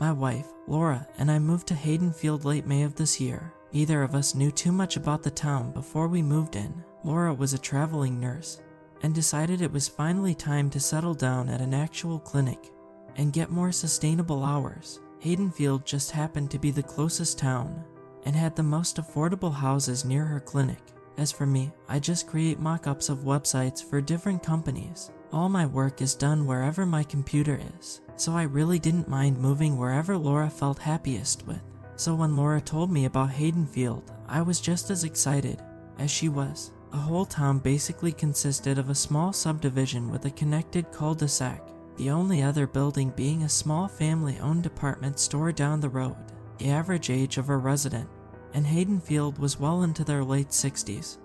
My wife, Laura, and I moved to Haidenfield late May of this year. Neither of us knew too much about the town before we moved in. Laura was a traveling nurse and decided it was finally time to settle down at an actual clinic and get more sustainable hours. Haidenfield just happened to be the closest town and had the most affordable houses near her clinic. As for me, I just create mock-ups of websites for different companies. All my work is done wherever my computer is, so I really didn't mind moving wherever Laura felt happiest with. So when Laura told me about Haidenfield, I was just as excited as she was. The whole town basically consisted of a small subdivision with a connected cul-de-sac, the only other building being a small family-owned department store down the road. The average age of a resident in Haidenfield was well into their late 60s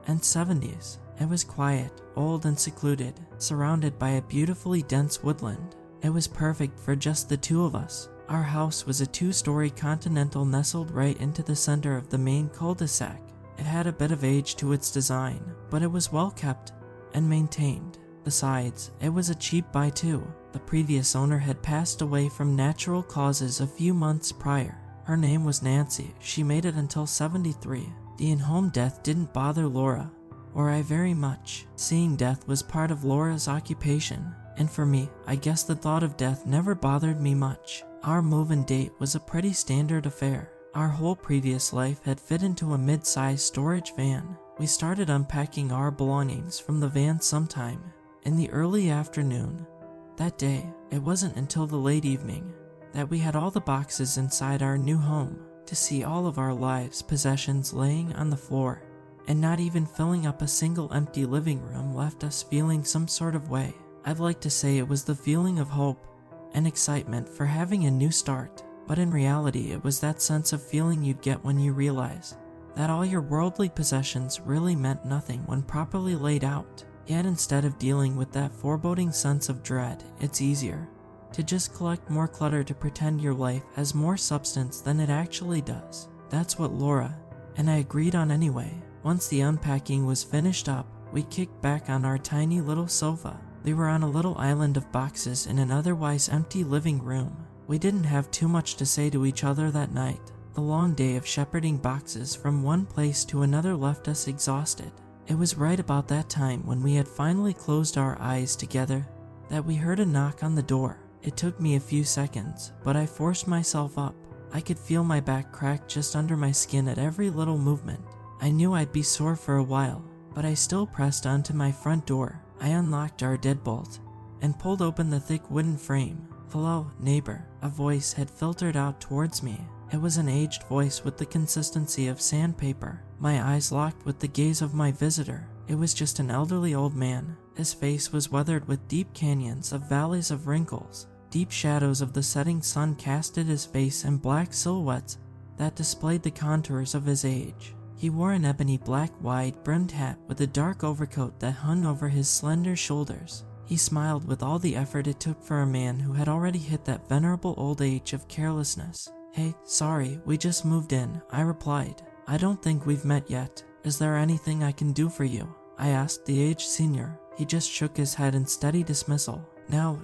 and 70s. It was quiet, old and secluded, surrounded by a beautifully dense woodland. It was perfect for just the two of us. Our house was a 2-story continental nestled right into the center of the main cul-de-sac. It had a bit of age to its design, but it was well kept and maintained. Besides, it was a cheap buy too. The previous owner had passed away from natural causes a few months prior. Her name was Nancy. She made it until 73. The in-home death didn't bother Laura or I very much. Seeing death was part of Laura's occupation, and for me, I guess the thought of death never bothered me much. Our move-in date was a pretty standard affair. Our whole previous life had fit into a mid-sized storage van. We started unpacking our belongings from the van sometime in the early afternoon. That day, it wasn't until the late evening that we had all the boxes inside our new home. To see all of our lives' possessions laying on the floor and not even filling up a single empty living room left us feeling some sort of way. I'd like to say it was the feeling of hope and excitement for having a new start, but in reality it was that sense of feeling you'd get when you realize that all your worldly possessions really meant nothing when properly laid out. Yet instead of dealing with that foreboding sense of dread, it's easier to just collect more clutter to pretend your life has more substance than it actually does. That's what Laura and I agreed on anyway. Once the unpacking was finished up, we kicked back on our tiny little sofa. We were on a little island of boxes in an otherwise empty living room. We didn't have too much to say to each other that night. The long day of shepherding boxes from one place to another left us exhausted. It was right about that time when we had finally closed our eyes together that we heard a knock on the door. It took me a few seconds, but I forced myself up. I could feel my back crack just under my skin at every little movement. I knew I'd be sore for a while, but I still pressed onto my front door. I unlocked our deadbolt and pulled open the thick wooden frame. "Hello, neighbor," a voice had filtered out towards me. It was an aged voice with the consistency of sandpaper. My eyes locked with the gaze of my visitor. It was just an elderly old man. His face was weathered with deep canyons of valleys of wrinkles. Deep shadows of the setting sun casted his face in black silhouettes that displayed the contours of his age. He wore an ebony black wide-brimmed hat with a dark overcoat that hung over his slender shoulders. He smiled with all the effort it took for a man who had already hit that venerable old age of carelessness. "Hey, sorry, we just moved in," I replied. "I don't think we've met yet. Is there anything I can do for you?" I asked the aged senior. He just shook his head in steady dismissal. No,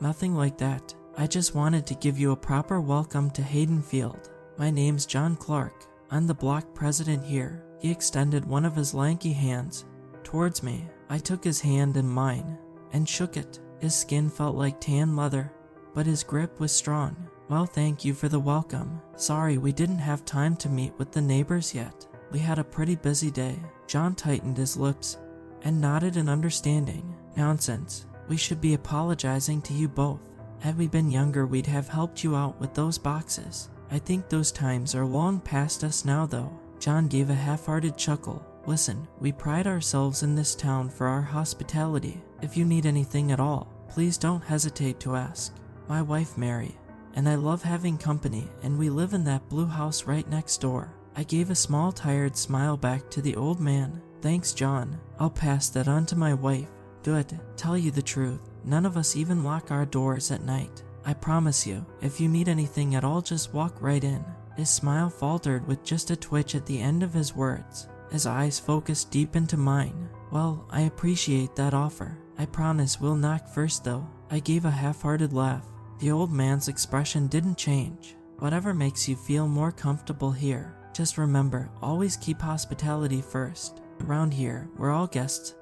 nothing like that. I just wanted to give you a proper welcome to Haidenfield. My name's John Clark. I'm the block president here." He extended one of his lanky hands towards me. I took his hand in mine and shook it. His skin felt like tan leather, but his grip was strong. "Well, thank you for the welcome. Sorry we didn't have time to meet with the neighbors yet. We had a pretty busy day." John tightened his lips and nodded in understanding. "Nonsense. We should be apologizing to you both. Had we been younger, we'd have helped you out with those boxes. I think those times are long past us now, though." John gave a half-hearted chuckle. "Listen, we pride ourselves in this town for our hospitality. If you need anything at all, please don't hesitate to ask. My wife Mary and I love having company, and we live in that blue house right next door." I gave a small tired smile back to the old man. "Thanks, John. I'll pass that on to my wife." "Good. Tell you the truth, none of us even lock our doors at night. I promise you, if you need anything at all, just walk right in." His smile faltered with just a twitch at the end of his words. His eyes focused deep into mine. "Well, I appreciate that offer. I promise we'll knock first though." I gave a half-hearted laugh. The old man's expression didn't change. Whatever makes you feel more comfortable here. Just remember, always keep hospitality first. Around here, we're all guests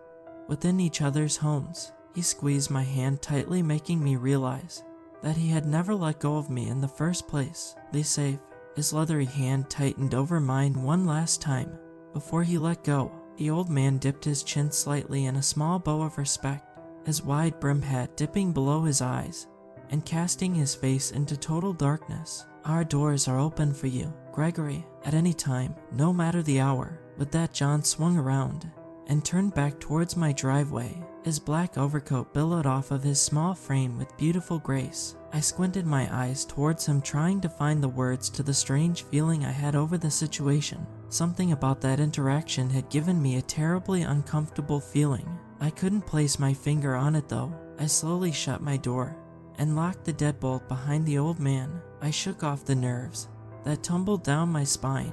within each other's homes. He squeezed my hand tightly, making me realize that he had never let go of me in the first place. Be safe. His leathery hand tightened over mine one last time before he let go. The old man dipped his chin slightly in a small bow of respect, his wide-brimmed hat dipping below his eyes and casting his face into total darkness. Our doors are open for you, Gregory, at any time, no matter the hour. With that, John swung around and turned back towards my driveway. His black overcoat billowed off of his small frame with beautiful grace. I squinted my eyes towards him, trying to find the words to the strange feeling I had over the situation. Something about that interaction had given me a terribly uncomfortable feeling. I couldn't place my finger on it though. I slowly shut my door and locked the deadbolt behind the old man. I shook off the nerves that tumbled down my spine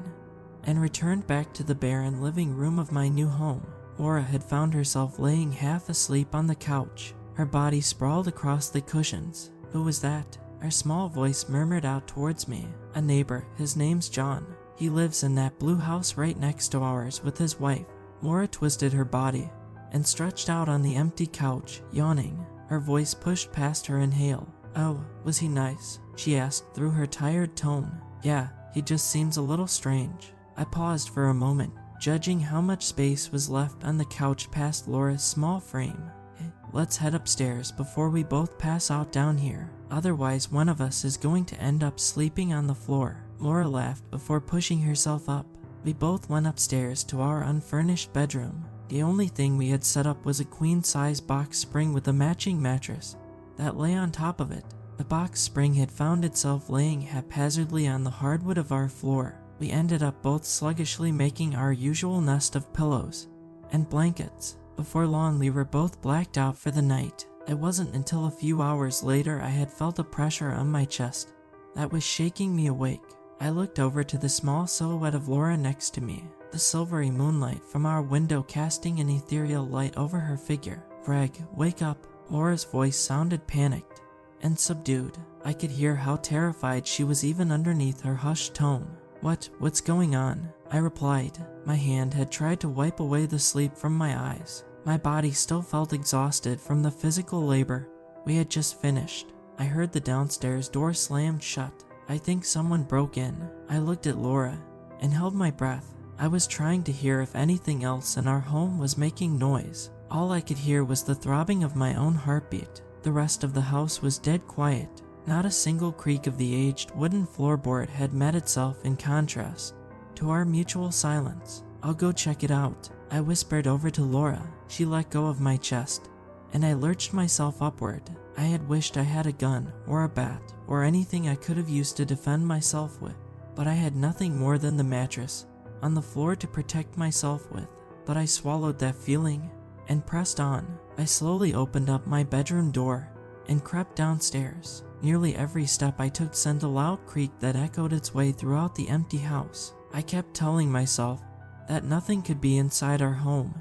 and returned back to the barren living room of my new home. Laura had found herself laying half asleep on the couch, her body sprawled across the cushions. Who was that? Her small voice murmured out towards me. A neighbor, his name's John. He lives in that blue house right next to ours with his wife. Laura twisted her body and stretched out on the empty couch, yawning. Her voice pushed past her inhale. Oh, was he nice? She asked through her tired tone. Yeah, he just seems a little strange. I paused for a moment, judging how much space was left on the couch past Laura's small frame. Hey, let's head upstairs before we both pass out down here. Otherwise, one of us is going to end up sleeping on the floor. Laura laughed before pushing herself up. We both went upstairs to our unfurnished bedroom. The only thing we had set up was a queen-size box spring with a matching mattress that lay on top of it. The box spring had found itself laying haphazardly on the hardwood of our floor. We ended up both sluggishly making our usual nest of pillows and blankets. Before long, we were both blacked out for the night. It wasn't until a few hours later I had felt a pressure on my chest that was shaking me awake. I looked over to the small silhouette of Laura next to me, the silvery moonlight from our window casting an ethereal light over her figure. Greg, wake up. Laura's voice sounded panicked and subdued. I could hear how terrified she was even underneath her hushed tone. What's going on? I replied. My hand had tried to wipe away the sleep from my eyes. My body still felt exhausted from the physical labor we had just finished. I heard the downstairs door slammed shut. I think someone broke in. I looked at Laura and held my breath. I was trying to hear if anything else in our home was making noise. All I could hear was the throbbing of my own heartbeat. The rest of the house was dead quiet. Not a single creak of the aged wooden floorboard had met itself, in contrast to our mutual silence. I'll go check it out, I whispered over to Laura. She let go of my chest, and I lurched myself upward. I had wished I had a gun or a bat or anything I could have used to defend myself with, but I had nothing more than the mattress on the floor to protect myself with. But I swallowed that feeling and pressed on. I slowly opened up my bedroom door and crept downstairs. Nearly every step I took sent a loud creak that echoed its way throughout the empty house. I kept telling myself that nothing could be inside our home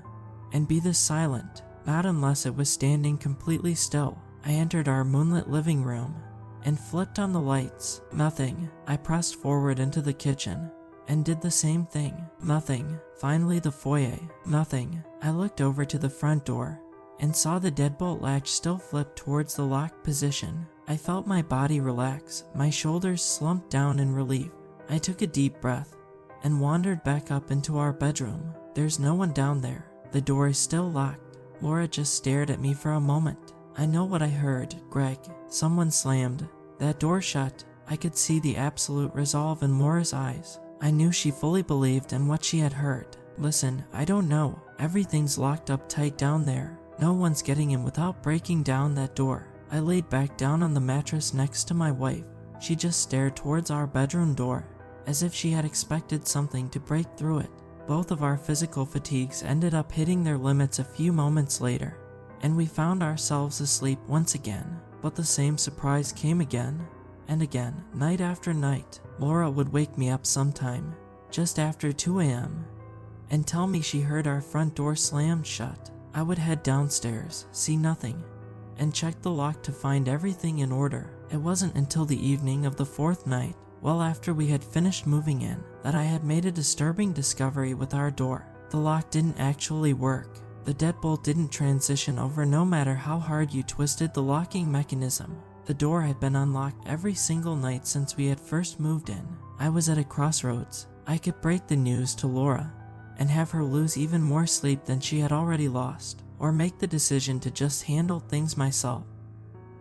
and be this silent, not unless it was standing completely still. I entered our moonlit living room and flipped on the lights. Nothing. I pressed forward into the kitchen and did the same thing. Nothing. Finally, the foyer. Nothing. I looked over to the front door and saw the deadbolt latch still flipped towards the locked position. I felt my body relax, my shoulders slumped down in relief. I took a deep breath and wandered back up into our bedroom. There's no one down there. The door is still locked. Laura just stared at me for a moment. I know what I heard, Greg. Someone slammed that door shut. I could see the absolute resolve in Laura's eyes. I knew she fully believed in what she had heard. Listen, I don't know. Everything's locked up tight down there. No one's getting in without breaking down that door. I laid back down on the mattress next to my wife. She just stared towards our bedroom door, as if she had expected something to break through it. Both of our physical fatigues ended up hitting their limits a few moments later, and we found ourselves asleep once again. But the same surprise came again and again, night after night. Laura would wake me up sometime, just after 2 a.m., and tell me she heard our front door slammed shut. I would head downstairs, see nothing, and checked the lock to find everything in order. It wasn't until the evening of the 4th night, well after we had finished moving in, that I had made a disturbing discovery with our door. The lock didn't actually work. The deadbolt didn't transition over no matter how hard you twisted the locking mechanism. The door had been unlocked every single night since we had first moved in. I was at a crossroads. I could break the news to Laura and have her lose even more sleep than she had already lost, or make the decision to just handle things myself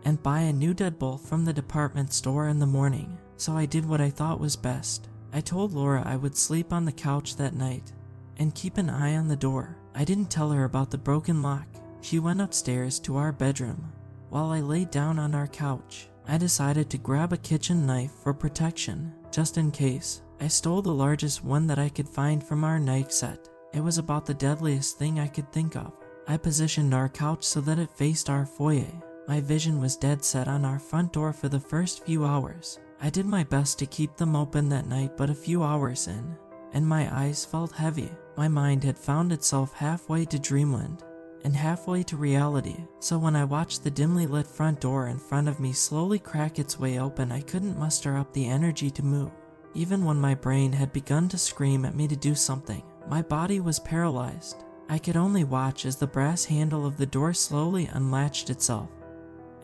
and buy a new deadbolt from the department store in the morning. So I did what I thought was best. I told Laura I would sleep on the couch that night and keep an eye on the door. I didn't tell her about the broken lock. She went upstairs to our bedroom. While I laid down on our couch, I decided to grab a kitchen knife for protection, just in case. I stole the largest one that I could find from our knife set. It was about the deadliest thing I could think of. I positioned our couch so that it faced our foyer. My vision was dead set on our front door for the first few hours. I did my best to keep them open that night, but a few hours in, and my eyes felt heavy. My mind had found itself halfway to dreamland and halfway to reality, so when I watched the dimly lit front door in front of me slowly crack its way open, I couldn't muster up the energy to move. Even when my brain had begun to scream at me to do something, my body was paralyzed. I could only watch as the brass handle of the door slowly unlatched itself,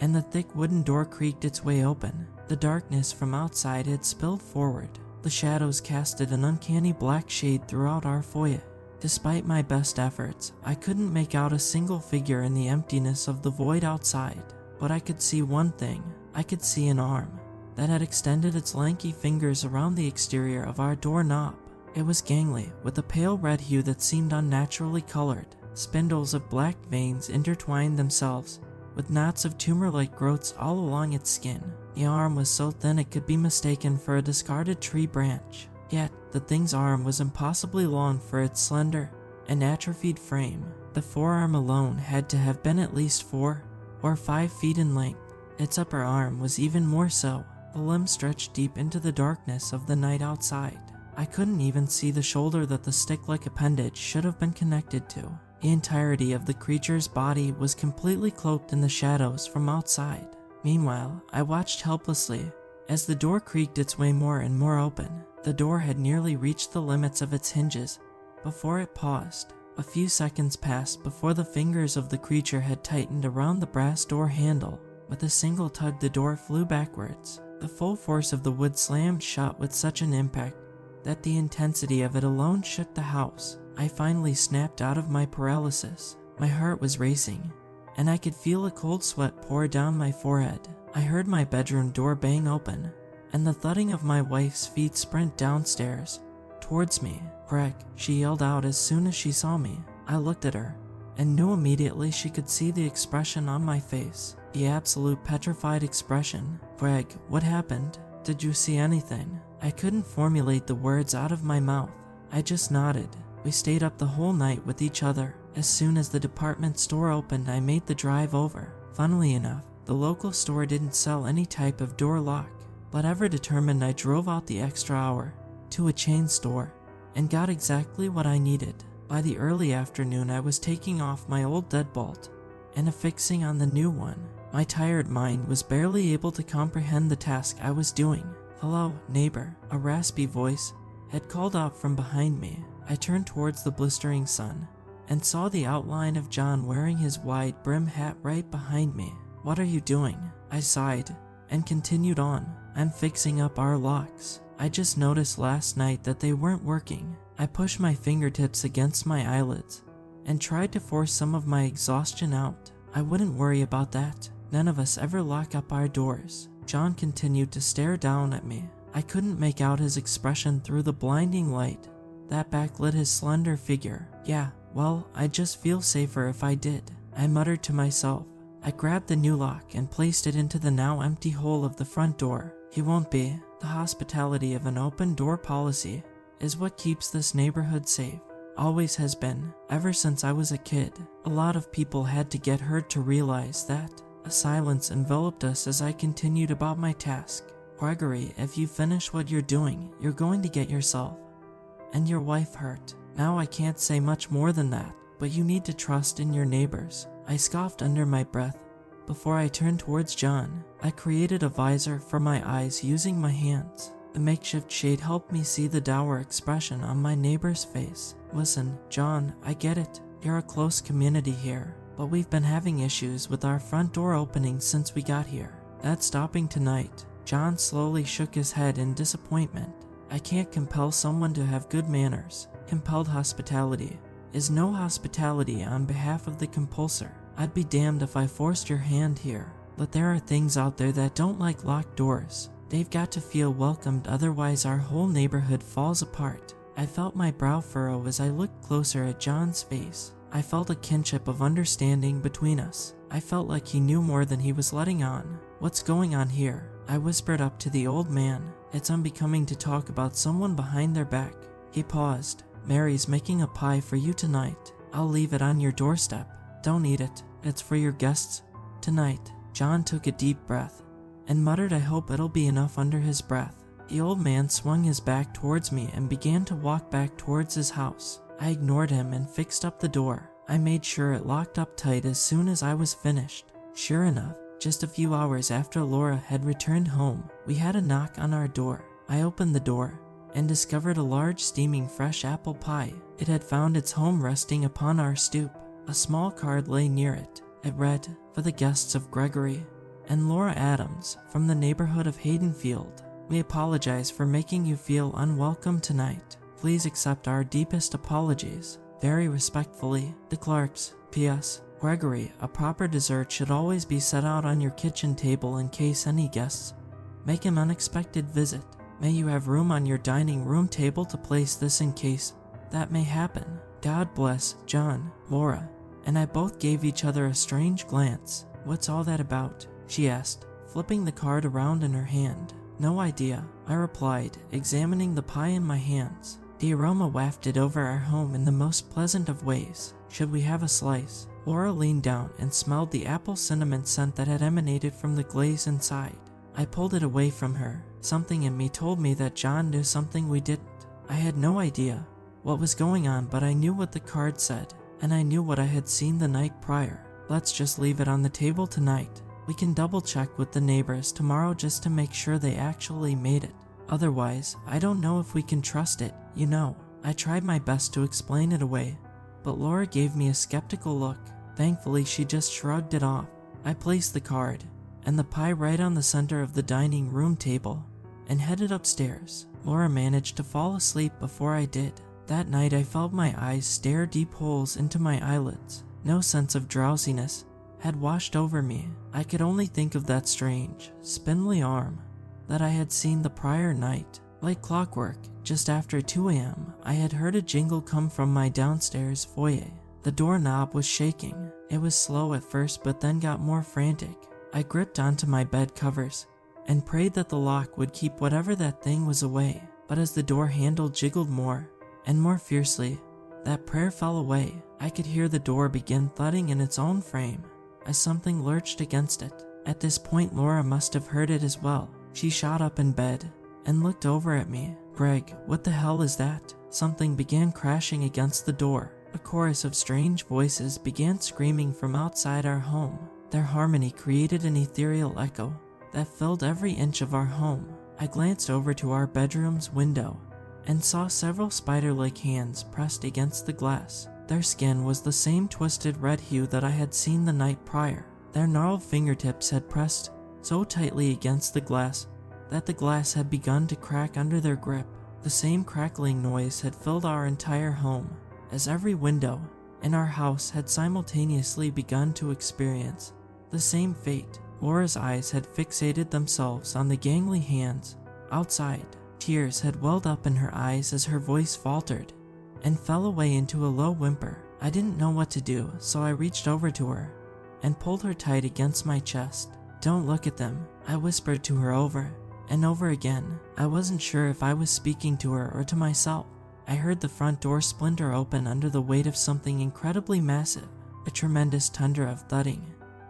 and the thick wooden door creaked its way open. The darkness from outside had spilled forward. The shadows casted an uncanny black shade throughout our foyer. Despite my best efforts, I couldn't make out a single figure in the emptiness of the void outside. But I could see one thing. I could see an arm that had extended its lanky fingers around the exterior of our doorknob. It was gangly, with a pale red hue that seemed unnaturally colored. Spindles of black veins intertwined themselves, with knots of tumor-like growths all along its skin. The arm was so thin it could be mistaken for a discarded tree branch. Yet, the thing's arm was impossibly long for its slender and atrophied frame. The forearm alone had to have been at least 4 or 5 feet in length. Its upper arm was even more so. The limb stretched deep into the darkness of the night outside. I couldn't even see the shoulder that the stick-like appendage should have been connected to. The entirety of the creature's body was completely cloaked in the shadows from outside. Meanwhile, I watched helplessly as the door creaked its way more and more open. The door had nearly reached the limits of its hinges before it paused. A few seconds passed before the fingers of the creature had tightened around the brass door handle. With a single tug, the door flew backwards. The full force of the wood slammed shut with such an impact that the intensity of it alone shook the house. I finally snapped out of my paralysis. My heart was racing, and I could feel a cold sweat pour down my forehead. I heard my bedroom door bang open, and the thudding of my wife's feet sprint downstairs towards me. "Greg," she yelled out as soon as she saw me. I looked at her, and knew immediately she could see the expression on my face. The absolute petrified expression. "Greg, what happened? Did you see anything?" I couldn't formulate the words out of my mouth. I just nodded. We stayed up the whole night with each other. As soon as the department store opened, I made the drive over. Funnily enough, the local store didn't sell any type of door lock, but ever determined, I drove out the extra hour to a chain store and got exactly what I needed. By the early afternoon, I was taking off my old deadbolt and affixing on the new one. My tired mind was barely able to comprehend the task I was doing. "Hello, neighbor," a raspy voice had called out from behind me. I turned towards the blistering sun and saw the outline of John wearing his wide brim hat right behind me. "What are you doing?" I sighed and continued on. "I'm fixing up our locks. I just noticed last night that they weren't working." I pushed my fingertips against my eyelids and tried to force some of my exhaustion out. "I wouldn't worry about that. None of us ever lock up our doors." John continued to stare down at me. I couldn't make out his expression through the blinding light that backlit his slender figure. "Yeah, well, I'd just feel safer if I did," I muttered to myself. I grabbed the new lock and placed it into the now empty hole of the front door. "He won't be." The hospitality of an open door policy is what keeps this neighborhood safe. Always has been, ever since I was a kid. A lot of people had to get hurt to realize that. A silence enveloped us as I continued about my task. "Gregory, if you finish what you're doing, you're going to get yourself and your wife hurt. Now I can't say much more than that, but you need to trust in your neighbors." I scoffed under my breath Before I turned towards John, I created a visor for my eyes using my hands. The makeshift shade helped me see the dour expression on my neighbor's face. Listen, John, I get it. You're a close community here, but we've been having issues with our front door opening since we got here. That's stopping tonight. John slowly shook his head in disappointment. I can't compel someone to have good manners. Compelled hospitality is no hospitality on behalf of the compulsor. I'd be damned if I forced your hand here, but there are things out there that don't like locked doors. They've got to feel welcomed, otherwise our whole neighborhood falls apart. I felt my brow furrow as I looked closer at John's face. I felt a kinship of understanding between us. I felt like he knew more than he was letting on. What's going on here? I whispered up to the old man. It's unbecoming to talk about someone behind their back. He paused. Mary's making a pie for you tonight. I'll leave it on your doorstep. Don't eat it. It's for your guests tonight. John took a deep breath and muttered, I hope it'll be enough under his breath. The old man swung his back towards me and began to walk back towards his house. I ignored him and fixed up the door. I made sure it locked up tight as soon as I was finished. Sure enough, just a few hours after Laura had returned home, we had a knock on our door. I opened the door and discovered a large steaming fresh apple pie. It had found its home resting upon our stoop. A small card lay near it. It read, for the guests of Gregory and Laura Adams from the neighborhood of Haidenfield. We apologize for making you feel unwelcome tonight. Please accept our deepest apologies. Very respectfully, the Clarks. P.S. Gregory, a proper dessert should always be set out on your kitchen table in case any guests make an unexpected visit. May you have room on your dining room table to place this in case that may happen. God bless, John. Laura and I both gave each other a strange glance. What's all that about? She asked, flipping the card around in her hand. No idea, I replied, examining the pie in my hands. The aroma wafted over our home in the most pleasant of ways. Should we have a slice? Laura leaned down and smelled the apple cinnamon scent that had emanated from the glaze inside. I pulled it away from her. Something in me told me that John knew something we didn't. I had no idea what was going on, but I knew what the card said, and I knew what I had seen the night prior. Let's just leave it on the table tonight. We can double check with the neighbors tomorrow just to make sure they actually made it. Otherwise, I don't know if we can trust it, you know. I tried my best to explain it away, but Laura gave me a skeptical look. Thankfully, she just shrugged it off. I placed the card and the pie right on the center of the dining room table and headed upstairs. Laura managed to fall asleep before I did. That night, I felt my eyes stare deep holes into my eyelids. No sense of drowsiness had washed over me. I could only think of that strange, spindly arm that I had seen the prior night. Like clockwork, just after 2 a.m., I had heard a jingle come from my downstairs foyer. The doorknob was shaking. It was slow at first, but then got more frantic. I gripped onto my bed covers and prayed that the lock would keep whatever that thing was away. But as the door handle jiggled more and more fiercely, that prayer fell away. I could hear the door begin thudding in its own frame as something lurched against it. At this point, Laura must have heard it as well. She shot up in bed and looked over at me. Greg, what the hell is that? Something began crashing against the door. A chorus of strange voices began screaming from outside our home. Their harmony created an ethereal echo that filled every inch of our home. I glanced over to our bedroom's window and saw several spider-like hands pressed against the glass. Their skin was the same twisted red hue that I had seen the night prior. Their gnarled fingertips had pressed so tightly against the glass that the glass had begun to crack under their grip. The same crackling noise had filled our entire home, as every window in our house had simultaneously begun to experience the same fate. Laura's eyes had fixated themselves on the gangly hands outside. Tears had welled up in her eyes as her voice faltered and fell away into a low whimper. I didn't know what to do, so I reached over to her and pulled her tight against my chest. Don't look at them, I whispered to her over and over again. I wasn't sure if I was speaking to her or to myself. I heard the front door splinter open under the weight of something incredibly massive. A tremendous thunder of thudding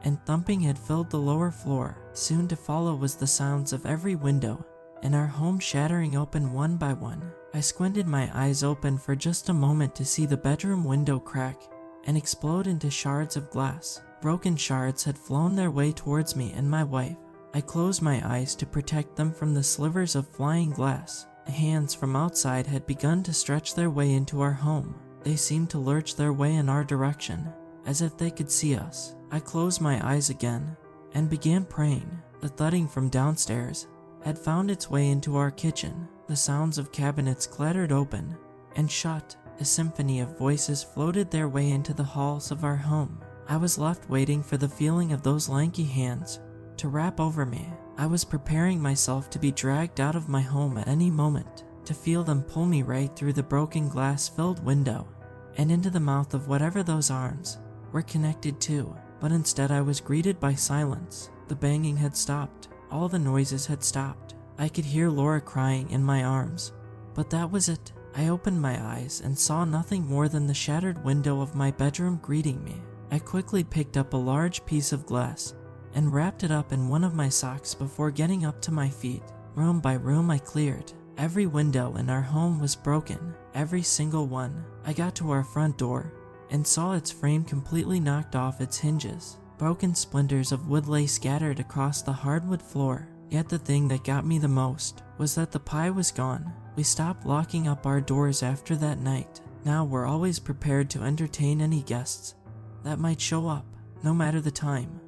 and thumping had filled the lower floor. Soon to follow was the sounds of every window in our home shattering open one by one. I squinted my eyes open for just a moment to see the bedroom window crack and explode into shards of glass. Broken shards had flown their way towards me and my wife. I closed my eyes to protect them from the slivers of flying glass. Hands from outside had begun to stretch their way into our home. They seemed to lurch their way in our direction, as if they could see us. I closed my eyes again and began praying. The thudding from downstairs had found its way into our kitchen. The sounds of cabinets clattered open and shut. A symphony of voices floated their way into the halls of our home. I was left waiting for the feeling of those lanky hands to wrap over me. I was preparing myself to be dragged out of my home at any moment, to feel them pull me right through the broken glass-filled window and into the mouth of whatever those arms were connected to. But instead I was greeted by silence. The banging had stopped. All the noises had stopped. I could hear Laura crying in my arms, but that was it. I opened my eyes and saw nothing more than the shattered window of my bedroom greeting me. I quickly picked up a large piece of glass and wrapped it up in one of my socks before getting up to my feet. Room by room I cleared. Every window in our home was broken, every single one. I got to our front door and saw its frame completely knocked off its hinges. Broken splinters of wood lay scattered across the hardwood floor. Yet the thing that got me the most was that the pie was gone. We stopped locking up our doors after that night. Now we're always prepared to entertain any guests that might show up, no matter the time.